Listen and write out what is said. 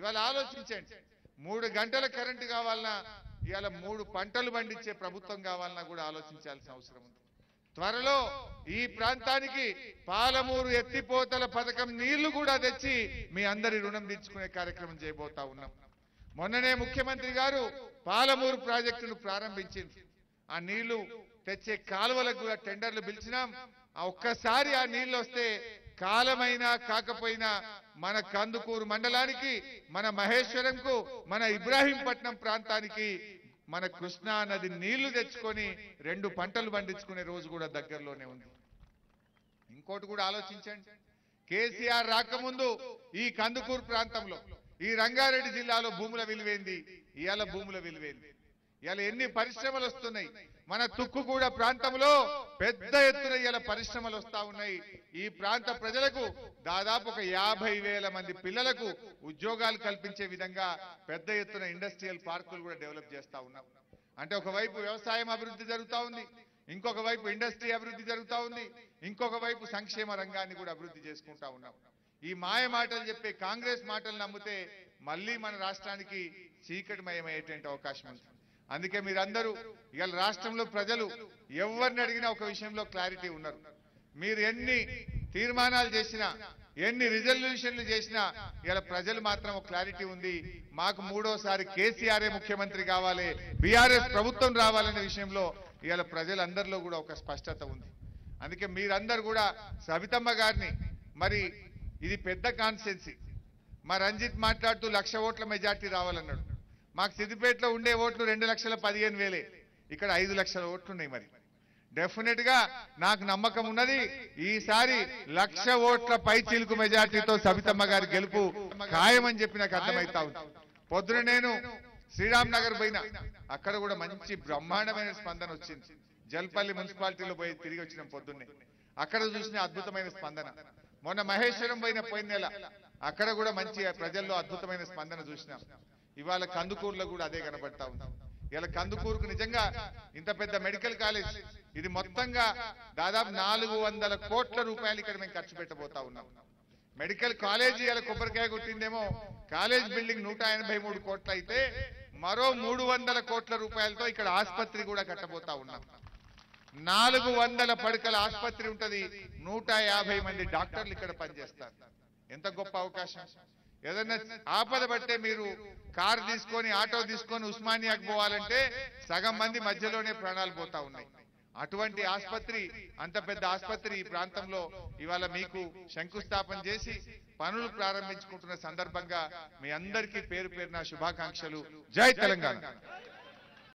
ఇవాళ ఆలోచించండి 3 గంటల కరెంటు కావాలన్నా ఇవాళ 3 పంటలు పండించే ప్రభుత్వం కావాలన్నా కూడా ఆలోచించాల్సిన అవసరం ఉంది త్వరలో ఈ ప్రాంతానికి పాలమూరు ఎత్తిపోతల పథకం నీళ్లు కూడా తెచ్చి మీ అందరి రుణం తీర్చుకునే కార్యక్రమం చేయబోతా ఉన్నాం మొన్ననే ముఖ్యమంత్రి గారు పాలమూరు ప్రాజెక్టును ప్రారంభించింది ఆ నీళ్లు తెచ్చే కాలువలకు కూడా టెండర్లు పిలిచినాం ఆ ఒక్కసారి ఆ నీళ్లు వస్తే కాలమైనా కాకపోయినా మన కందుకూరు మండలానికి మన మహేశ్వరంకు మన ఇబ్రాహీంపట్నం ప్రాంతానికి మన కృష్ణా నది నీళ్లు తెచ్చుకొని 2 పంటలు పండించుకునే రోజు కూడా దగ్గరలోనే ఉంది ఇంకోటి కూడా ఆలోచించండి కేసీఆర్ రాకముందు ఈ కందుకూరు ప్రాంతంలో ఈ రంగారెడ్డి జిల్లాలో భూముల విలువేంది ఇయాల భూముల విలువేంది ఇయాల ఎన్ని పరిశ్రమలు వస్తున్నాయి మన తుక్కుగూడ ప్రాంతంలో పెద్ద ఎత్తున ఇయాల పరిశ్రమలు వస్తా ఉన్నాయి ఈ ప్రాంత ప్రజలకు దాదాపు ఒక 50,000 మంది పిల్లలకు ఉద్యోగాలు కల్పించే విధంగా పెద్ద ఎత్తున ఇండస్ట్రియల్ పార్కులు కూడా డెవలప్ చేస్తా ఉన్నాం అంటే ఒకవైపు వ్యవసాయం అభివృద్ధి జరుగుతా ఉంది ఇంకొక వైపు ఇండస్ట్రీ అభివృద్ధి జరుగుతా ఉంది ఇంకొక వైపు సంక్షేమ రంగాన్ని కూడా అభివృద్ధి చేసుకుంటా ఉన్నాం ఈ మాయ మాటలు చెప్పే కాంగ్రెస్ మాటలు నమ్మితే మళ్ళీ మన రాష్ట్రానికి చీకటిమయమయ్యేటువంటి అవకాశం ఉంది అందుకే మీరందరూ ఇవాళ రాష్ట్రంలో ప్రజలు ఎవరిని అడిగినా ఒక విషయంలో క్లారిటీ ఉన్నారు మీరు ఎన్ని తీర్మానాలు చేసినా ఎన్ని రిజల్యూషన్లు చేసినా ఇవాళ ప్రజలు మాత్రం ఒక క్లారిటీ ఉంది మాకు 3వసారి కేసీఆర్ ముఖ్యమంత్రి కావాలి బీఆర్ఎస్ ప్రభుత్వం రావాలనే విషయంలో ఇవాళ ప్రజలందరిలో కూడా ఒక స్పష్టత ఉంది అందుకే మీరందరూ కూడా సవితమ్మ గారిని మరి ఇది పెద్ద కాన్స్టిట్యున్సీ మా రంజిత్ మాట్లాడుతూ 1,00,000 ఓట్ల మెజార్టీ రావాలన్నాడు మాకు సిద్దిపేటలో ఉండే ఓట్లు 2,15,000 ఇక్కడ 5 లక్షల ఓట్లు ఉన్నాయి మరి డెఫినెట్ గా నాకు నమ్మకం ఉన్నది ఈసారి 1,00,000 ఓట్ల పై చిలుకు మెజార్టీతో సవితమ్మ గారి గెలుపు ఖాయమని చెప్పి నాకు అర్థమైతా ఉంది పొద్దున నేను శ్రీరామ్ నగర్ పోయినా అక్కడ కూడా మంచి బ్రహ్మాండమైన స్పందన వచ్చింది జల్పల్లి మున్సిపాలిటీలో పోయి తిరిగి వచ్చిన పొద్దున్నే అక్కడ చూసిన అద్భుతమైన స్పందన మొన్న మహేశ్వరం పోయిన నెల అక్కడ కూడా మంచి ప్రజల్లో అద్భుతమైన స్పందన చూసినాం ఇవాళ కందుకూరులో కూడా అదే కనబడతా ఉంది ఇవాళ కందుకూరుకు నిజంగా ఇంత పెద్ద మెడికల్ కాలేజ్ ఇది మొత్తంగా దాదాపు 400 కోట్ల రూపాయలు ఇక్కడ మేము ఖర్చు పెట్టబోతా ఉన్నాం మెడికల్ కాలేజీ ఇలా కొబ్బరికాయ కొట్టిందేమో కాలేజ్ బిల్డింగ్ 183 కోట్లు అయితే మరో 300 కోట్ల రూపాయలతో ఇక్కడ ఆసుపత్రి కూడా కట్టబోతా ఉన్నాం 400 పడకల ఆసుపత్రి ఉంటది 150 మంది డాక్టర్లు ఇక్కడ పనిచేస్తారు ఎంత గొప్ప అవకాశం ఏదైనా ఆపద పడితే మీరు కారు తీసుకొని ఆటో తీసుకొని ఉస్మానియాకు పోవాలంటే సగం మంది మధ్యలోనే ప్రాణాలు పోతా ఉన్నాయి అటువంటి ఆసుపత్రి అంత పెద్ద ఆసుపత్రి ఈ ప్రాంతంలో ఇవాళ మీకు శంకుస్థాపన చేసి పనులు ప్రారంభించుకుంటున్న సందర్భంగా మీ అందరికీ పేరు పేరున శుభాకాంక్షలు జై తెలంగాణ